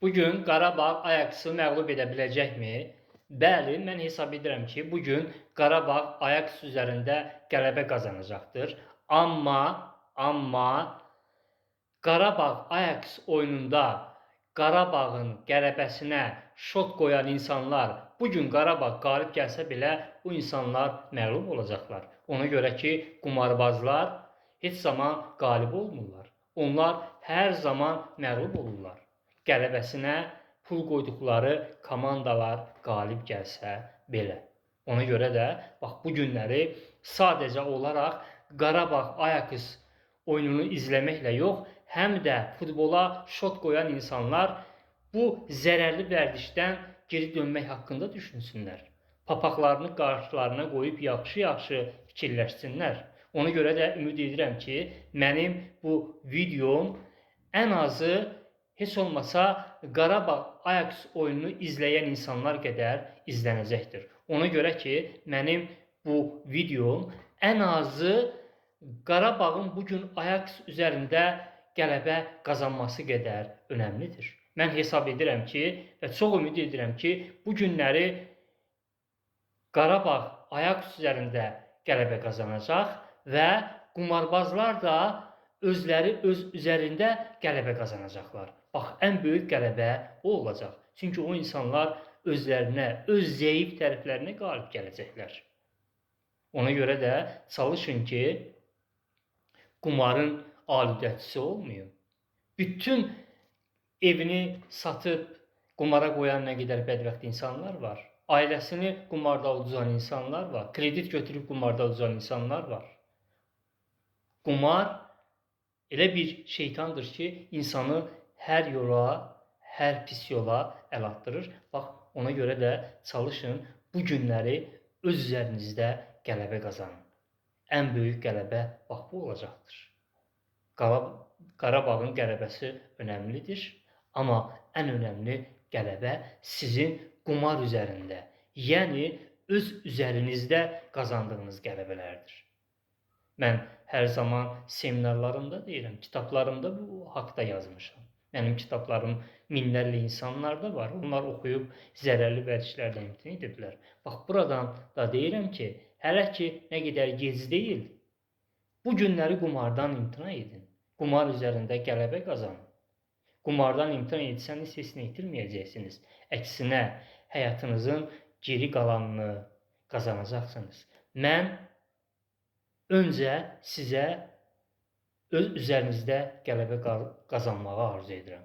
Bugün Qarabağ Ajaxı məğlub edə biləcəkmi? Bəli, mən hesab edirəm ki, bugün Qarabağ Ajax üzərində qələbə qazanacaqdır. Amma Qarabağ Ajax oyununda Qarabağın qələbəsinə şot qoyan insanlar bugün Qarabağ qalib gəlsə belə bu insanlar məğlub olacaqlar. Ona görə ki, qumarbazlar heç zaman qalib olmurlar. Onlar hər zaman məğlub olurlar. Qələbəsinə pul qoyduqları komandalar qalib gəlsə belə. Ona görə də bax bu günləri sadəcə olaraq Qarabağ Ajax oyununu izləməklə yox, həm də futbola şot qoyan insanlar bu zərərli vərdişdən geri dönmək haqqında düşünsünlər. Papaqlarını qarşılarına qoyub yaxşı-yaxşı fikirləşsinlər. Ona görə də ümid edirəm ki, mənim bu videom ən azı heç olmasa Qarabağ Ajax oyununu izləyən insanlar qədər izlənəcəkdir. Ona görə ki, mənim bu videom ən azı Qarabağın bugün Ajax üzərində qələbə qazanması qədər önəmlidir. Mən hesab edirəm ki, və çox ümid edirəm ki, bu günləri Qarabağ Ajax üzərində qələbə qazanacaq və qumarbazlar da özləri öz üzərində qələbə qazanacaqlar. Bax, ən böyük qələbə o olacaq. Çünki o insanlar özlərinə, öz zəif tərəflərinə qalib gələcəklər. Ona görə də çalışın ki, qumarın aludəçisi olmayın. Bütün evini satıb qumara qoyan nə qədər bədbəxt insanlar var. Ailəsini qumarda uducan insanlar var. Kredit götürüb qumarda uducan insanlar var. Qumar elə bir şeytandır ki, insanı hər yola, hər pis yola əl atdırır. Bax, ona görə də çalışın bu günləri öz üzərinizdə qələbə qazanın. Ən böyük qələbə bax bu olacaqdır. Qarabağın qələbəsi önəmlidir, amma ən önəmli qələbə sizin qumar üzərində, yəni öz üzərinizdə qazandığınız qələbələrdir. Mən hər zaman seminarlarımda deyirəm, kitablarımda bu haqda yazmışam. Mənim kitablarım minlərlə insanlarda var. Onlar oxuyub zərərli vərdişlərdən imtina ediblər. Bax, buradan da deyirəm ki, hələ ki, nə qədər gec deyil, bu günləri qumardan imtina edin. Qumar üzərində qələbə qazanın. Qumardan imtina etsəniz, heç nə itirməyəcəksiniz. Əksinə, həyatınızın geri qalanını qazanacaqsınız. Mən öncə sizə öz üzərinizdə qələbə qazanmağı arzu edirəm.